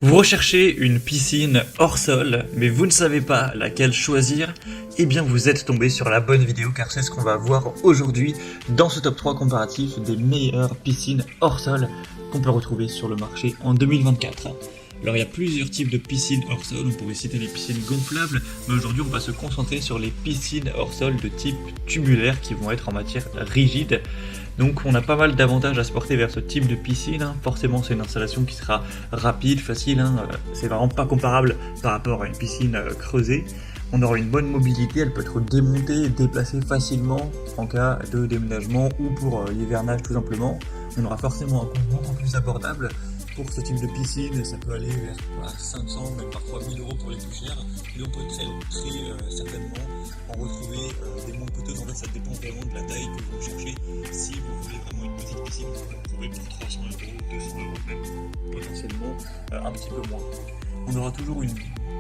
Vous recherchez une piscine hors sol, mais vous ne savez pas laquelle choisir? Eh bien vous êtes tombé sur la bonne vidéo car c'est ce qu'on va voir aujourd'hui dans ce top 3 comparatif des meilleures piscines hors sol qu'on peut retrouver sur le marché en 2024. Alors il y a plusieurs types de piscines hors sol, on pourrait citer les piscines gonflables, mais aujourd'hui on va se concentrer sur les piscines hors sol de type tubulaire qui vont être en matière rigide. Donc on a pas mal d'avantages à se porter vers ce type de piscine, Forcément c'est une installation qui sera rapide, facile, C'est vraiment pas comparable par rapport à une piscine creusée. On aura une bonne mobilité, elle peut être démontée et déplacée facilement en cas de déménagement ou pour l'hivernage tout simplement. On aura forcément un coût beaucoup plus abordable. Pour ce type de piscine, ça peut aller vers 500, même parfois 1000 euros pour les plus chers. Mais on peut très certainement en retrouver des moins coûteuses. En fait, ça dépend vraiment de la taille que vous recherchez. Si vous voulez vraiment une petite piscine, vous pouvez trouver pour 300 euros, 200 euros, même potentiellement un petit peu moins. On aura toujours une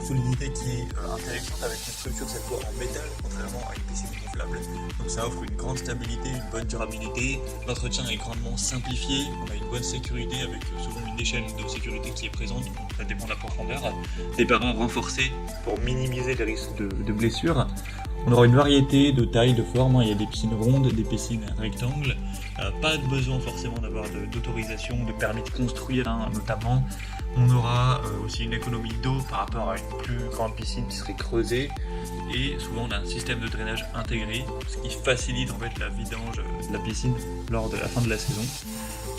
solidité qui est intéressante avec une structure cette fois en métal, contrairement à une piscine gonflable. Donc ça offre une grande stabilité, une bonne durabilité. L'entretien est grandement simplifié. On a une bonne sécurité avec souvent une échelle de sécurité qui est présente. Ça dépend de la profondeur. Des parents renforcés pour minimiser les risques de blessures. On aura une variété de tailles, de formes. Il y a des piscines rondes, des piscines rectangles. Pas de besoin forcément d'avoir d'autorisation, de permis de construire notamment. On aura aussi une économie d'eau par rapport à une plus grande piscine qui serait creusée. Et souvent on a un système de drainage intégré, ce qui facilite en fait la vidange de la piscine lors de la fin de la saison.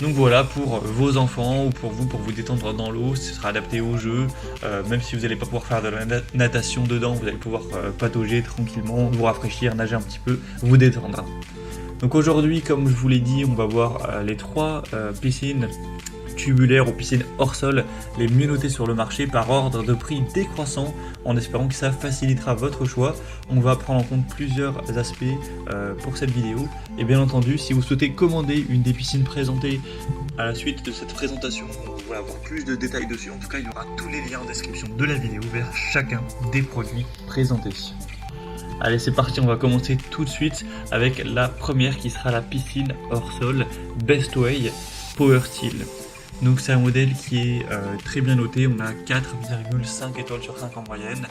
Donc voilà, pour vos enfants ou pour vous détendre dans l'eau, ce sera adapté au jeu. Même si vous n'allez pas pouvoir faire de la natation dedans, vous allez pouvoir patauger tranquillement, vous rafraîchir, nager un petit peu, vous détendre. Donc aujourd'hui, comme je vous l'ai dit, on va voir les trois piscines tubulaires ou piscines hors sol les mieux notées sur le marché par ordre de prix décroissant, en espérant que ça facilitera votre choix. On va prendre en compte plusieurs aspects pour cette vidéo, et bien entendu si vous souhaitez commander une des piscines présentées à la suite de cette présentation, vous voulez avoir plus de détails dessus, en tout cas il y aura tous les liens en description de la vidéo vers chacun des produits présentés. Allez, c'est parti, on va commencer tout de suite avec la première qui sera la piscine hors sol Bestway Power Steel. Donc c'est un modèle qui est très bien noté, on a 4,5 étoiles sur 5 en moyenne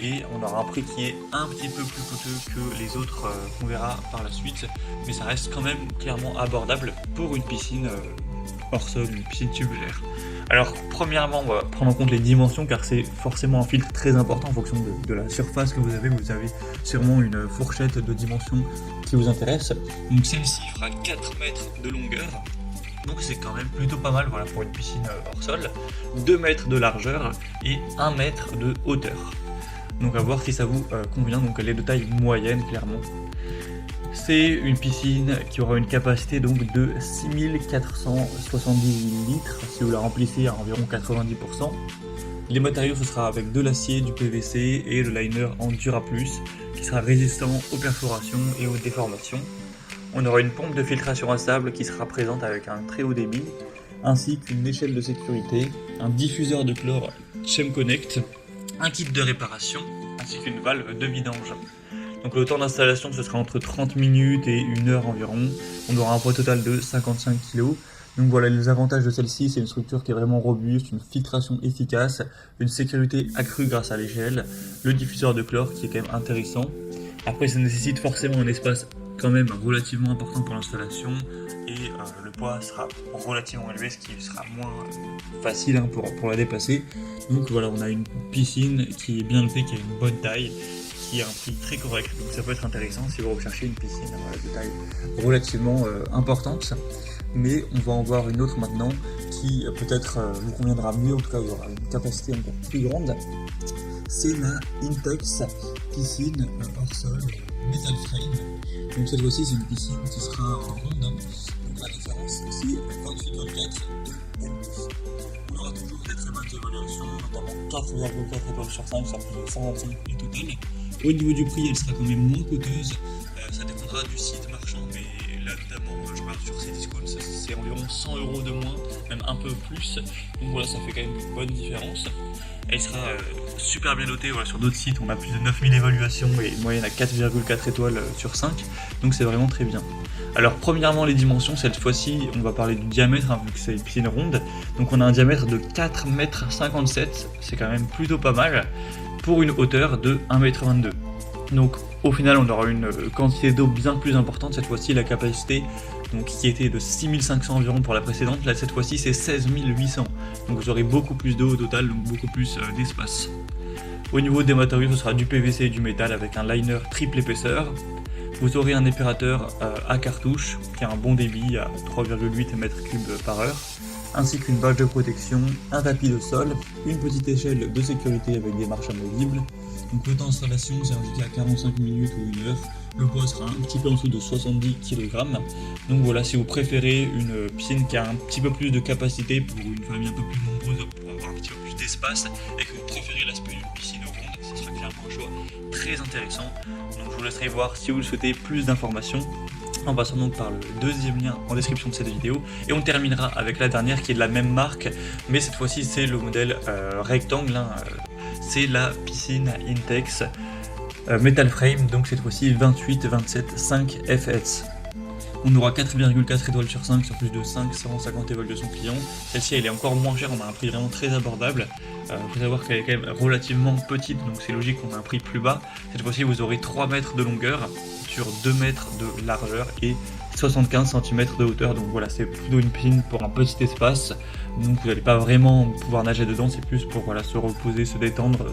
et on aura un prix qui est un petit peu plus coûteux que les autres qu'on verra par la suite, mais ça reste quand même clairement abordable pour une piscine hors sol, une piscine tubulaire. Alors premièrement, on va prendre en compte les dimensions car c'est forcément un filtre très important en fonction de la surface que vous avez sûrement une fourchette de dimensions qui vous intéresse. Donc celle-ci fera 4 mètres de longueur. Donc c'est quand même plutôt pas mal pour une piscine hors sol, 2 mètres de largeur et 1 mètre de hauteur. Donc à voir si ça vous convient, donc elle est de taille moyenne clairement. C'est une piscine qui aura une capacité donc de 6478 litres si vous la remplissez à environ 90%. Les matériaux, ce sera avec de l'acier, du PVC et le liner en Duraplus qui sera résistant aux perforations et aux déformations. On aura une pompe de filtration à sable qui sera présente avec un très haut débit, ainsi qu'une échelle de sécurité, un diffuseur de chlore ChemConnect, un kit de réparation, ainsi qu'une valve de vidange. Donc le temps d'installation ce sera entre 30 minutes et 1 heure environ. On aura un poids total de 55 kg. Donc voilà, les avantages de celle-ci, c'est une structure qui est vraiment robuste, une filtration efficace, une sécurité accrue grâce à l'échelle, le diffuseur de chlore qui est quand même intéressant. Après ça nécessite forcément un espace quand même relativement important pour l'installation et le poids sera relativement élevé, ce qui sera moins facile pour la déplacer. Donc voilà, on a une piscine qui est bien notée, qui a une bonne taille, qui a un prix très correct, donc ça peut être intéressant si vous recherchez une piscine de taille relativement importante. Mais on va en voir une autre maintenant qui peut-être vous conviendra mieux, en tout cas il y aura une capacité encore plus grande. C'est la Intex piscine hors sol Metal Frame. Donc cette fois-ci c'est une piscine qui sera ronde, donc la différence c'est 28,4 de M. On aura toujours des très bonnes évaluations, notamment 4,4 étoiles sur 5, ça fait 125 au total. Au niveau du prix, elle sera quand même moins coûteuse, ça dépendra du site marchand, mais là notamment je voir sur Cdiscount, c'est environ 100 € de moins, même un peu plus. Donc voilà, ça fait quand même une bonne différence. Elle sera super bien notée, voilà, sur d'autres sites on a plus de 9000 évaluations et une moyenne à 4,4 étoiles sur 5, donc c'est vraiment très bien. Alors premièrement les dimensions, cette fois-ci on va parler du diamètre, vu que c'est une piscine ronde, donc on a un diamètre de 4,57 m, c'est quand même plutôt pas mal, pour une hauteur de 1,22 m. Donc au final on aura une quantité d'eau bien plus importante, cette fois-ci la capacité donc, qui était de 6500 environ pour la précédente, là cette fois-ci c'est 16800, donc vous aurez beaucoup plus d'eau au total, donc beaucoup plus d'espace. Au niveau des matériaux, ce sera du PVC et du métal avec un liner triple épaisseur. Vous aurez un épurateur à cartouche qui a un bon débit à 3,8 m3 par heure, ainsi qu'une bâche de protection, un tapis de sol, une petite échelle de sécurité avec des marches amovibles. Donc le temps d'installation c'est indiqué à 45 minutes ou 1 heure, le poids sera un petit peu en dessous de 70 kg. Donc voilà, si vous préférez une piscine qui a un petit peu plus de capacité pour une famille un peu plus nombreuse, pour avoir un petit peu plus d'espace, et que vous préférez l'aspect d'une piscine ronde, ce sera clairement un choix très intéressant. Donc je vous laisserai voir si vous souhaitez plus d'informations, en passant donc par le deuxième lien en description de cette vidéo, et on terminera avec la dernière qui est de la même marque, mais cette fois-ci c'est le modèle rectangle, c'est la piscine Intex Metal Frame, donc cette fois-ci 28-27-5 FS. On aura 4,4 étoiles sur 5 sur plus de 550 évaluations clients. Celle-ci elle est encore moins chère, on a un prix vraiment très abordable. Faut savoir qu'elle est quand même relativement petite, donc c'est logique qu'on a un prix plus bas. Cette fois-ci vous aurez 3 mètres de longueur sur 2 mètres de largeur et 75 cm de hauteur, donc voilà, c'est plutôt une piscine pour un petit espace, donc vous n'allez pas vraiment pouvoir nager dedans, c'est plus pour voilà, se reposer, se détendre,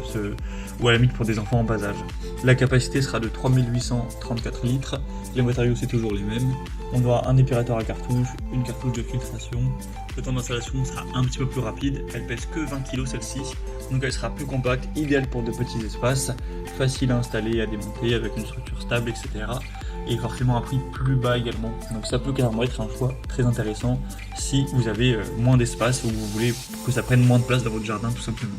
ou à la limite pour des enfants en bas âge. La capacité sera de 3834 litres, les matériaux c'est toujours les mêmes, on aura un épurateur à cartouche, une cartouche de filtration, le temps d'installation sera un petit peu plus rapide, elle pèse que 20 kg celle-ci, donc elle sera plus compacte, idéale pour de petits espaces, facile à installer et à démonter avec une structure stable, etc. Et forcément un prix plus bas également, donc ça peut carrément être un choix très intéressant si vous avez moins d'espace ou vous voulez que ça prenne moins de place dans votre jardin tout simplement.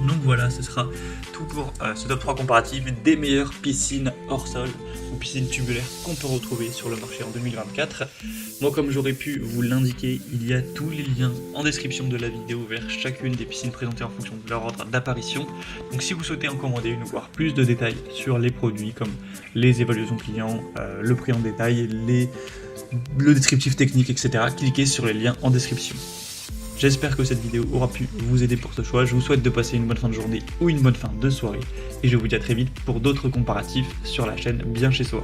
Donc voilà, ce sera tout pour ce top 3 comparatif des meilleures piscines hors sol ou piscines tubulaires qu'on peut retrouver sur le marché en 2024. Moi, comme j'aurais pu vous l'indiquer, il y a tous les liens en description de la vidéo vers chacune des piscines présentées en fonction de leur ordre d'apparition. Donc si vous souhaitez en commander une ou voir plus de détails sur les produits comme les évaluations clients, le prix en détail, le descriptif technique, etc., cliquez sur les liens en description. J'espère que cette vidéo aura pu vous aider pour ce choix, je vous souhaite de passer une bonne fin de journée ou une bonne fin de soirée, et je vous dis à très vite pour d'autres comparatifs sur la chaîne Bien Chez Soi.